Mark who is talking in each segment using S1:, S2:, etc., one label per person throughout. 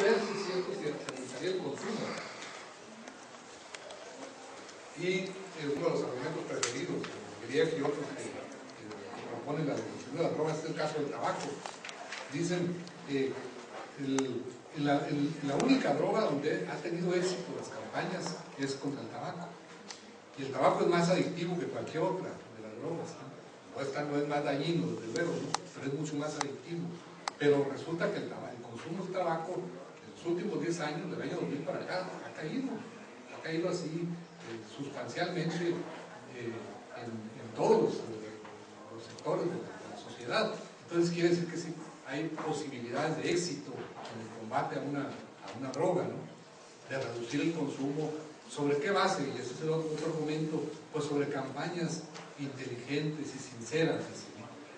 S1: ver si es cierto si aumentaría el consumo. Y uno de los argumentos preferidos, Grieg y otros que proponen la legalización de las drogas, es el caso del tabaco. Dicen que la única droga donde ha tenido éxito las campañas es contra el tabaco. Y el tabaco es más adictivo que cualquier otra de las drogas, ¿no? No es más dañino, desde luego, ¿no? Pero es mucho más adictivo. Pero resulta que el consumo de tabaco en los últimos 10 años, del año 2000 para acá, ha caído así sustancialmente en todos los sectores de la sociedad. Entonces quiere decir que sí hay posibilidades de éxito en el combate a una droga, ¿no? De reducir el consumo. ¿Sobre qué base? Y ese es el otro argumento, pues sobre campañas inteligentes y sinceras.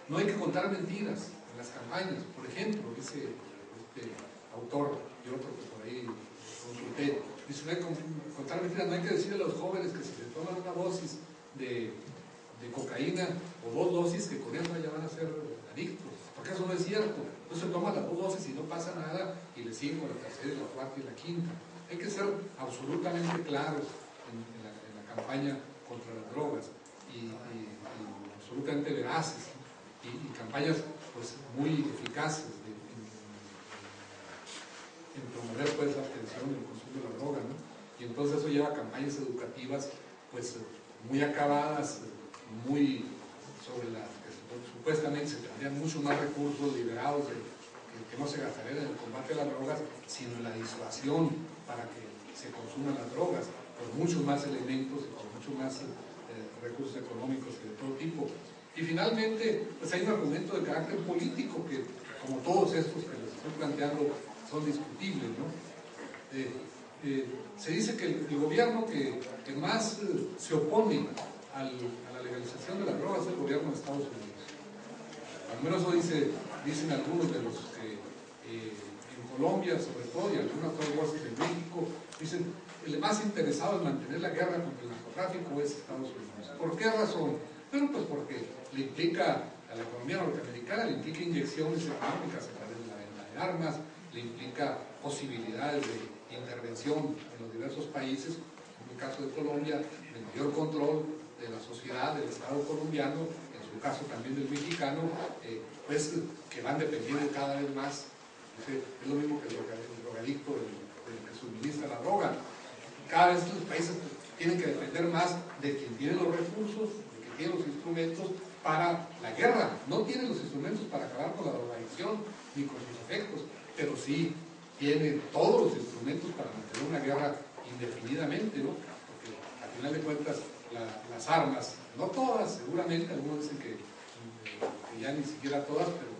S1: No hay que contar mentiras en las campañas. Por ejemplo, dice este autor y otro que por ahí consulté, dice, no hay que contar mentiras, no hay que decirle a los jóvenes que si se toman una dosis de cocaína o 2 dosis, que con eso ya van a ser adictos, porque eso no es cierto. Entonces se toman las 2 dosis y no pasa nada, y le siguen con la tercera, la cuarta y la quinta. Hay que ser absolutamente claros en la campaña contra las drogas y absolutamente veraces, y campañas pues muy eficaces en promover pues la abstención del consumo de la droga, ¿no? Y entonces eso lleva a campañas educativas pues muy acabadas, muy sobre las que supuestamente se tendrían mucho más recursos liberados que no se gastarían en el combate a las drogas, sino en la disuasión para que se consuman las drogas, con muchos más elementos y con mucho más recursos económicos y de todo tipo. Y finalmente, pues hay un argumento de carácter político que, como todos estos que les estoy planteando, son discutibles, ¿no? Se dice que el gobierno que más se opone a la legalización de las drogas es el gobierno de Estados Unidos. Al menos eso dicen algunos de los que en Colombia, sobre todo, y algunas otras voces en México, dicen el más interesado en mantener la guerra contra el narcotráfico es Estados Unidos. ¿Por qué razón? Bueno, pues porque le implica a la economía norteamericana, le implica inyecciones económicas a través de la venta de armas, le implica posibilidades de intervención en los diversos países, en el caso de Colombia, de mayor control de la sociedad, del Estado colombiano, en su caso también del mexicano, pues que van dependiendo cada vez más. Es lo mismo que el drogadicto del que suministra la droga. Cada vez los países tienen que depender más de quien tiene los recursos, de quien tiene los instrumentos para la guerra. No tienen los instrumentos para acabar con la drogadicción ni con sus efectos, pero sí tienen todos los instrumentos para mantener una guerra indefinidamente, ¿no? Porque al final de cuentas las armas, no todas, seguramente, algunos dicen que ya ni siquiera todas, pero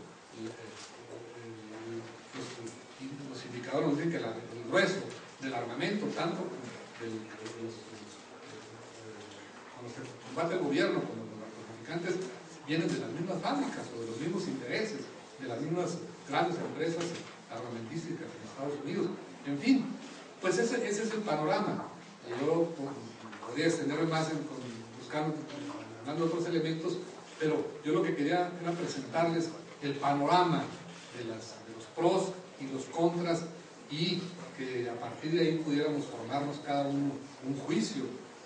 S1: los indicadores nos dicen que el grueso del armamento, tanto con los que combate el gobierno como los narcotraficantes, vienen de las mismas fábricas o de los mismos intereses, de las mismas grandes empresas armamentísticas en Estados Unidos. En fin, pues ese es el panorama. Yo podría extenderme más buscando otros elementos, pero yo lo que quería era presentarles el panorama de los pros y los contras, y que a partir de ahí pudiéramos formarnos cada uno un juicio,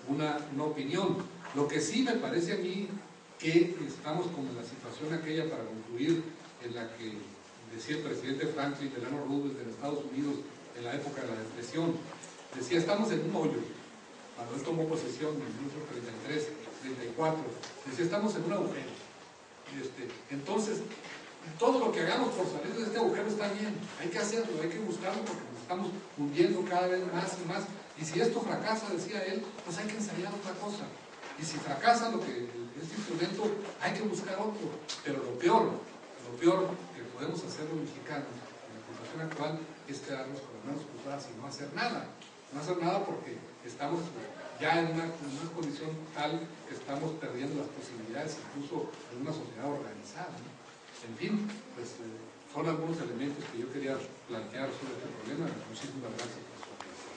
S1: una opinión. Lo que sí me parece a mí que estamos como en la situación aquella, para concluir, en la que decía el presidente Franklin Delano Roosevelt de Estados Unidos en la época de la depresión. Decía, estamos en un hoyo. Cuando él tomó posesión en 1933, 34, decía, estamos en un agujero. Entonces, todo lo que hagamos por salir de este agujero está bien, hay que hacerlo, hay que buscarlo, porque nos estamos hundiendo cada vez más y más. Y si esto fracasa, decía él, pues hay que ensayar otra cosa. Y si fracasa este instrumento, hay que buscar otro. Pero lo peor que podemos hacer los mexicanos en la situación actual es quedarnos con las manos cruzadas y no hacer nada. No hacer nada porque estamos ya en una condición tal que estamos perdiendo las posibilidades incluso de una sociedad organizada, ¿no? En fin, pues son algunos elementos que yo quería plantear sobre este problema. Muchísimas gracias por su atención.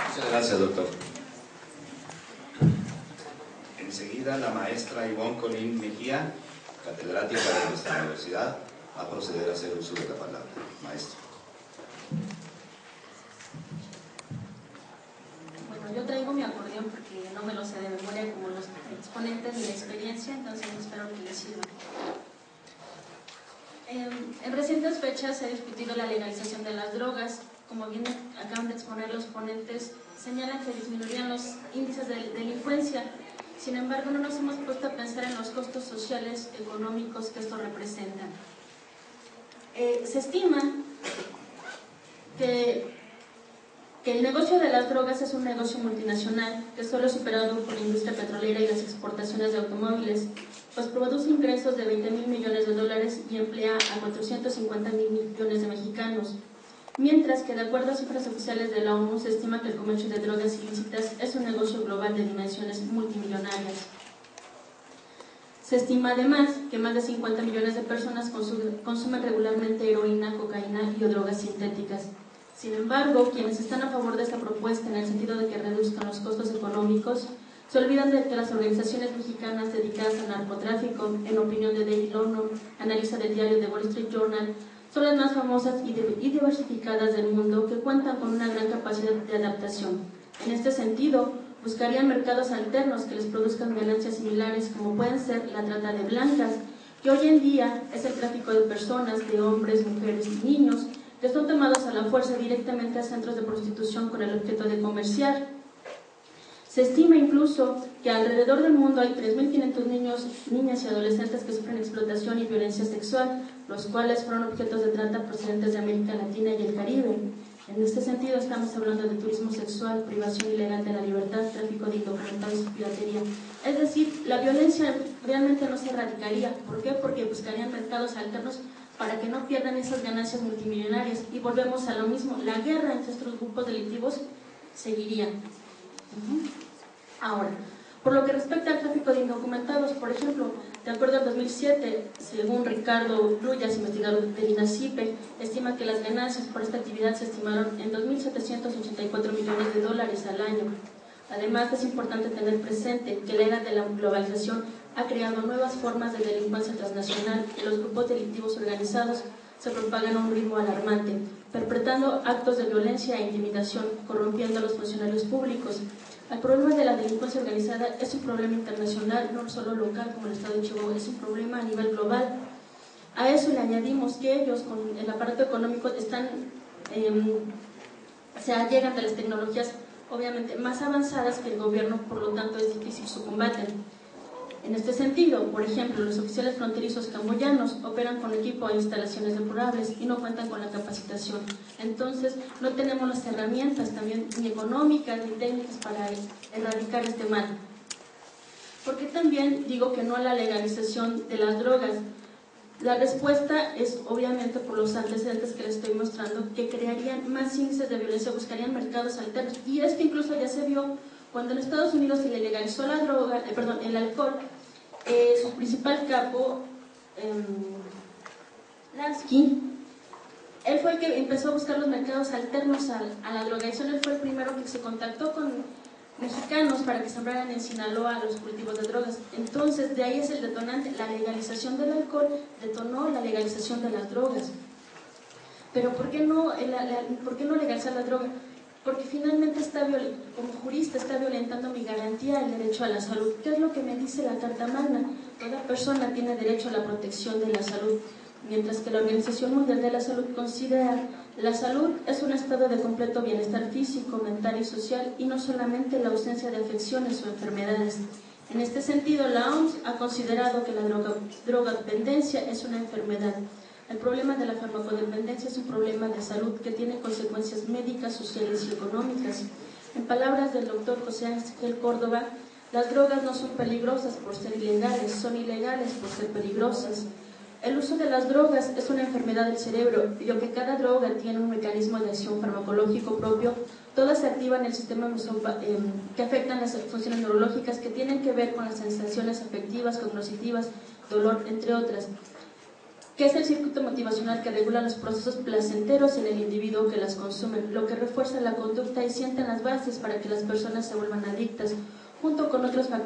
S2: Muchas gracias, doctor. Enseguida. enseguida la maestra Ivonne Colín Mejía, catedrática de nuestra universidad, va a proceder a hacer uso de la palabra. Maestra.
S3: Bueno, yo traigo mi acordeón porque no me lo sé de memoria como los exponentes de la experiencia, entonces espero que les sirva. En recientes fechas se ha discutido la legalización de las drogas. Como bien acaban de exponer los ponentes, señalan que disminuirían los índices de delincuencia. Sin embargo, no nos hemos puesto a pensar en los costos sociales, económicos que esto representa. Se estima que el negocio de las drogas es un negocio multinacional que solo es superado por la industria petrolera y las exportaciones de automóviles, pues produce ingresos de 20.000 millones de dólares y emplea a 450.000 millones de mexicanos. Mientras que, de acuerdo a cifras oficiales de la ONU, se estima que el comercio de drogas ilícitas es un negocio global de dimensiones multimillonarias. Se estima además que más de 50 millones de personas consumen regularmente heroína, cocaína y o drogas sintéticas. Sin embargo, quienes están a favor de esta propuesta en el sentido de que reduzcan los costos económicos, se olvidan de que las organizaciones mexicanas dedicadas al narcotráfico, en opinión de David Lono, analista del diario The Wall Street Journal, son las más famosas y diversificadas del mundo, que cuentan con una gran capacidad de adaptación. En este sentido, buscarían mercados alternos que les produzcan ganancias similares, como pueden ser la trata de blancas, que hoy en día es el tráfico de personas, de hombres, mujeres y niños, que son tomados a la fuerza directamente a centros de prostitución con el objeto de comerciar. Se estima incluso que alrededor del mundo hay 3.500 niños, niñas y adolescentes que sufren explotación y violencia sexual, los cuales fueron objetos de trata procedentes de América Latina y el Caribe. En este sentido estamos hablando de turismo sexual, privación ilegal de la libertad, tráfico de indocumentados y piratería. Es decir, la violencia realmente no se erradicaría. ¿Por qué? Porque buscarían mercados alternos para que no pierdan esas ganancias multimillonarias. Y volvemos a lo mismo, la guerra entre estos grupos delictivos seguiría. Ahora, por lo que respecta al tráfico de indocumentados, por ejemplo, de acuerdo al 2007, según Ricardo Gluyas, investigador del INACIPE, estima que las ganancias por esta actividad se estimaron en 2.784 millones de dólares al año. Además, es importante tener presente que la era de la globalización ha creado nuevas formas de delincuencia transnacional y los grupos delictivos organizados se propagan a un ritmo alarmante, perpetrando actos de violencia e intimidación, corrompiendo a los funcionarios públicos. El problema de la delincuencia organizada es un problema internacional, no solo local como el estado de Chihuahua, es un problema a nivel global. A eso le añadimos que ellos, con el aparato económico, llegan de las tecnologías obviamente más avanzadas que el gobierno, por lo tanto es difícil su combate. En este sentido, por ejemplo, los oficiales fronterizos camboyanos operan con equipo e instalaciones depurables y no cuentan con la capacitación. Entonces, no tenemos las herramientas también ni económicas ni técnicas para erradicar este mal. ¿Por qué también digo que no a la legalización de las drogas? La respuesta es obviamente por los antecedentes que les estoy mostrando, que crearían más índices de violencia, buscarían mercados alternos. Y esto incluso ya se vio cuando en Estados Unidos se le legalizó el alcohol. Su principal capo, Lansky, él fue el que empezó a buscar los mercados alternos a la drogadicción. Él fue el primero que se contactó con mexicanos para que sembraran en Sinaloa los cultivos de drogas. Entonces, de ahí es el detonante. La legalización del alcohol detonó la legalización de las drogas. Pero ¿por qué no legalizar la droga? Porque finalmente como jurista está violentando mi garantía del derecho a la salud. ¿Qué es lo que me dice la Carta Magna? Toda persona tiene derecho a la protección de la salud, mientras que la Organización Mundial de la Salud considera la salud es un estado de completo bienestar físico, mental y social, y no solamente la ausencia de afecciones o enfermedades. En este sentido, la OMS ha considerado que la drogodependencia es una enfermedad. El problema de la farmacodependencia es un problema de salud que tiene consecuencias médicas, sociales y económicas. En palabras del doctor José Ángel Córdoba, las drogas no son peligrosas por ser ilegales, son ilegales por ser peligrosas. El uso de las drogas es una enfermedad del cerebro, y aunque cada droga tiene un mecanismo de acción farmacológico propio, todas se activan en el sistema que afectan las funciones neurológicas que tienen que ver con las sensaciones afectivas, cognitivas, dolor, entre otras, que es el circuito motivacional que regula los procesos placenteros en el individuo que las consume, lo que refuerza la conducta y sienta las bases para que las personas se vuelvan adictas, junto con otros factores